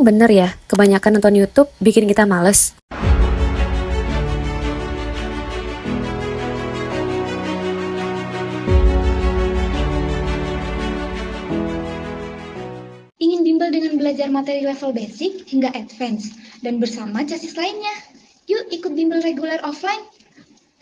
Emang bener ya, kebanyakan nonton YouTube bikin kita males? Ingin bimbel dengan belajar materi level basic hingga advance dan bersama chassis lainnya? Yuk ikut bimbel reguler offline.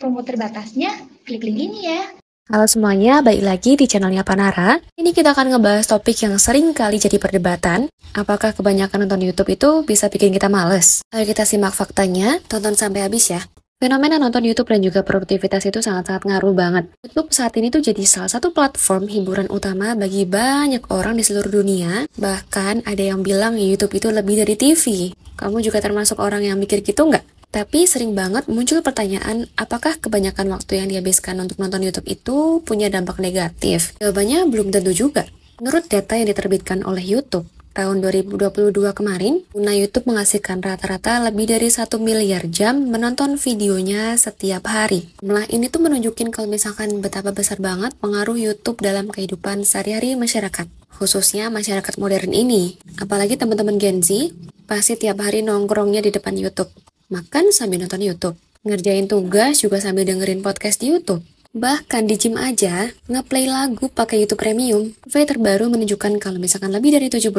Promo terbatasnya, klik link ini ya. Halo semuanya, balik lagi di channelnya Panara. Ini kita akan ngebahas topik yang sering kali jadi perdebatan. Apakah kebanyakan nonton YouTube itu bisa bikin kita males? Ayo kita simak faktanya, tonton sampai habis ya. Fenomena nonton YouTube dan juga produktivitas itu sangat-sangat ngaruh banget. YouTube saat ini tuh jadi salah satu platform hiburan utama bagi banyak orang di seluruh dunia. Bahkan ada yang bilang YouTube itu lebih dari TV. Kamu juga termasuk orang yang mikir gitu nggak? Tapi sering banget muncul pertanyaan, apakah kebanyakan waktu yang dihabiskan untuk nonton YouTube itu punya dampak negatif? Jawabannya belum tentu juga. Menurut data yang diterbitkan oleh YouTube, tahun 2022 kemarin, pengguna YouTube menghasilkan rata-rata lebih dari 1 miliar jam menonton videonya setiap hari. Jumlah ini tuh menunjukin kalau misalkan betapa besar banget pengaruh YouTube dalam kehidupan sehari-hari masyarakat, khususnya masyarakat modern ini. Apalagi teman-teman Gen Z, pasti tiap hari nongkrongnya di depan YouTube. Makan sambil nonton YouTube, ngerjain tugas juga sambil dengerin podcast di YouTube. Bahkan di gym aja, ngeplay lagu pakai YouTube Premium. Survei terbaru menunjukkan kalau misalkan lebih dari 70%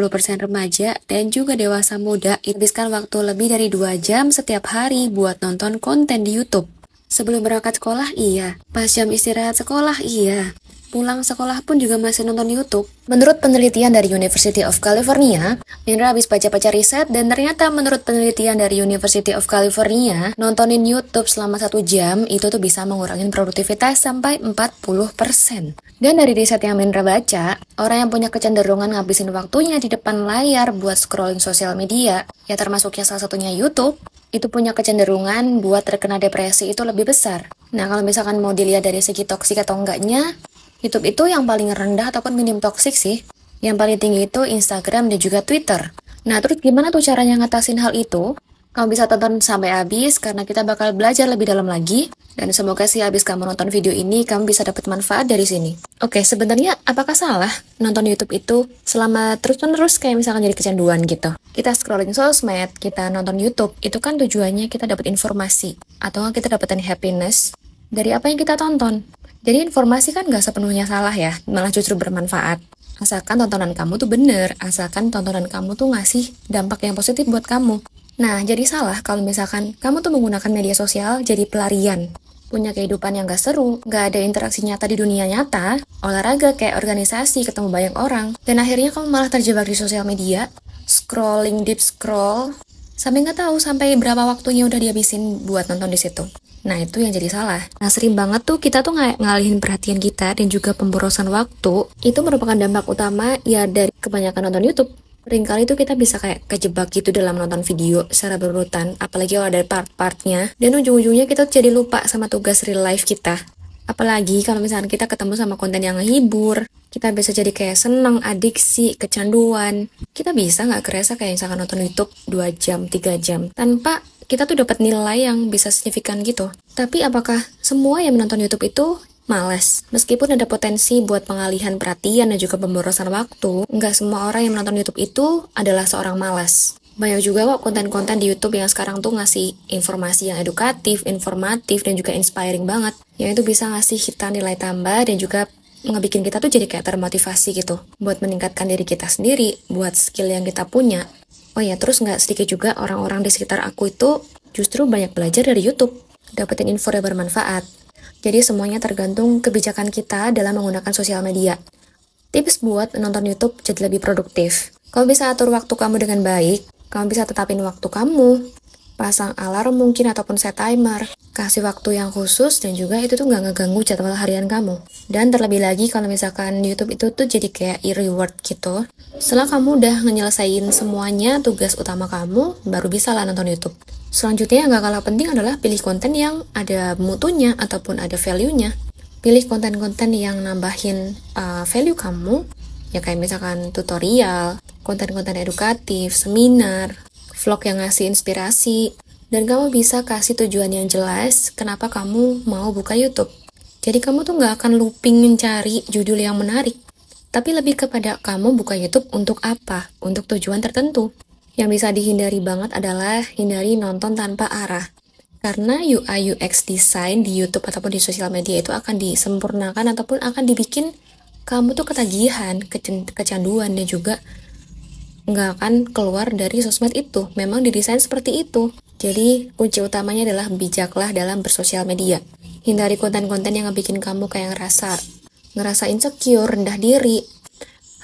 remaja dan juga dewasa muda habiskan waktu lebih dari 2 jam setiap hari buat nonton konten di YouTube. Sebelum berangkat sekolah, iya. Pas jam istirahat sekolah, iya. Pulang sekolah pun juga masih nonton YouTube. Menurut penelitian dari University of California, Indra habis baca-baca riset dan ternyata menurut penelitian dari University of California, nontonin YouTube selama 1 jam itu tuh bisa mengurangi produktivitas sampai 40%. Dan dari riset yang Indra baca, orang yang punya kecenderungan ngabisin waktunya di depan layar buat scrolling sosial media, ya termasuknya salah satunya YouTube, itu punya kecenderungan buat terkena depresi itu lebih besar. Nah, kalau misalkan mau dilihat dari segi toksik atau enggaknya, YouTube itu yang paling rendah ataupun minim toksik sih. Yang paling tinggi itu Instagram dan juga Twitter. Nah, terus gimana tuh caranya ngatasin hal itu? Kamu bisa tonton sampai habis karena kita bakal belajar lebih dalam lagi. Dan semoga sih habis kamu nonton video ini, kamu bisa dapat manfaat dari sini. Oke, sebenarnya apakah salah nonton YouTube itu selama terus-menerus kayak misalkan jadi kecanduan gitu? Kita scrolling sosmed, kita nonton YouTube, itu kan tujuannya kita dapat informasi. Atau kita dapetin happiness dari apa yang kita tonton. Jadi informasi kan nggak sepenuhnya salah ya, malah justru bermanfaat. Asalkan tontonan kamu tuh bener, asalkan tontonan kamu tuh ngasih dampak yang positif buat kamu. Nah, jadi salah kalau misalkan kamu tuh menggunakan media sosial jadi pelarian. Punya kehidupan yang nggak seru, nggak ada interaksi nyata di dunia nyata, olahraga kayak organisasi, ketemu banyak orang, dan akhirnya kamu malah terjebak di sosial media, scrolling, deep scroll, sampai nggak tahu sampai berapa waktunya udah dihabisin buat nonton di situ. Nah, itu yang jadi salah. Nah, sering banget tuh kita tuh ngalihin perhatian kita dan juga pemborosan waktu. Itu merupakan dampak utama ya dari kebanyakan nonton YouTube. Seringkali tuh kita bisa kayak kejebak gitu dalam nonton video secara berurutan, apalagi kalau ada part-partnya. Dan ujung-ujungnya kita tuh jadi lupa sama tugas real life kita. Apalagi kalau misalnya kita ketemu sama konten yang ngehibur, kita bisa jadi kayak seneng, adiksi, kecanduan. Kita bisa nggak kerasa kayak misalkan nonton YouTube 2 jam, 3 jam, tanpa kita tuh dapat nilai yang bisa signifikan gitu. Tapi apakah semua yang menonton YouTube itu malas? Meskipun ada potensi buat pengalihan perhatian dan juga pemborosan waktu, nggak semua orang yang menonton YouTube itu adalah seorang malas. Banyak juga kok konten-konten di YouTube yang sekarang tuh ngasih informasi yang edukatif, informatif, dan juga inspiring banget. Yang itu bisa ngasih kita nilai tambah dan juga ngebikin kita tuh jadi kayak termotivasi gitu. Buat meningkatkan diri kita sendiri, buat skill yang kita punya. Oh ya, terus nggak sedikit juga orang-orang di sekitar aku itu justru banyak belajar dari YouTube. Dapetin info yang bermanfaat. Jadi semuanya tergantung kebijakan kita dalam menggunakan sosial media. Tips buat menonton YouTube jadi lebih produktif. Kamu bisa atur waktu kamu dengan baik. Kamu bisa tetapin waktu kamu, pasang alarm mungkin ataupun set timer, kasih waktu yang khusus dan juga itu tuh nggak ngeganggu jadwal harian kamu. Dan terlebih lagi kalau misalkan YouTube itu tuh jadi kayak e-reward gitu. Setelah kamu udah nyelesain semuanya tugas utama kamu, baru bisa lah nonton YouTube. Selanjutnya yang nggak kalah penting adalah pilih konten yang ada mutunya ataupun ada value-nya. Pilih konten-konten yang nambahin value kamu, ya kayak misalkan tutorial, konten-konten edukatif, seminar, vlog yang ngasih inspirasi, dan kamu bisa kasih tujuan yang jelas kenapa kamu mau buka YouTube. Jadi kamu tuh nggak akan looping mencari judul yang menarik, tapi lebih kepada kamu buka YouTube untuk apa, untuk tujuan tertentu. Yang bisa dihindari banget adalah hindari nonton tanpa arah. Karena UI UX design di YouTube ataupun di sosial media itu akan disempurnakan ataupun akan dibikin kamu tuh ketagihan, kecanduan, dan juga nggak akan keluar dari sosmed itu. Memang didesain seperti itu. Jadi kunci utamanya adalah bijaklah dalam bersosial media. Hindari konten-konten yang ngebikin kamu kayak ngerasa insecure, rendah diri.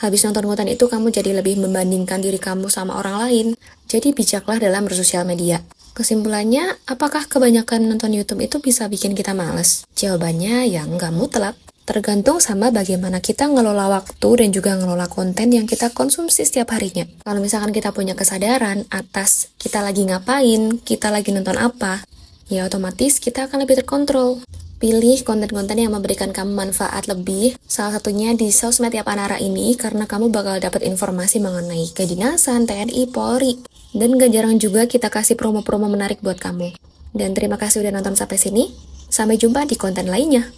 Habis nonton konten itu kamu jadi lebih membandingkan diri kamu sama orang lain. Jadi bijaklah dalam bersosial media. Kesimpulannya, apakah kebanyakan nonton YouTube itu bisa bikin kita males? Jawabannya ya nggak mutlak. Tergantung sama bagaimana kita ngelola waktu dan juga ngelola konten yang kita konsumsi setiap harinya. Kalau misalkan kita punya kesadaran atas kita lagi ngapain, kita lagi nonton apa, ya otomatis kita akan lebih terkontrol. Pilih konten-konten yang memberikan kamu manfaat lebih, salah satunya di sosmed Yapanara ini, karena kamu bakal dapat informasi mengenai kedinasan, TNI, Polri, dan gak jarang juga kita kasih promo-promo menarik buat kamu. Dan terima kasih udah nonton sampai sini, sampai jumpa di konten lainnya.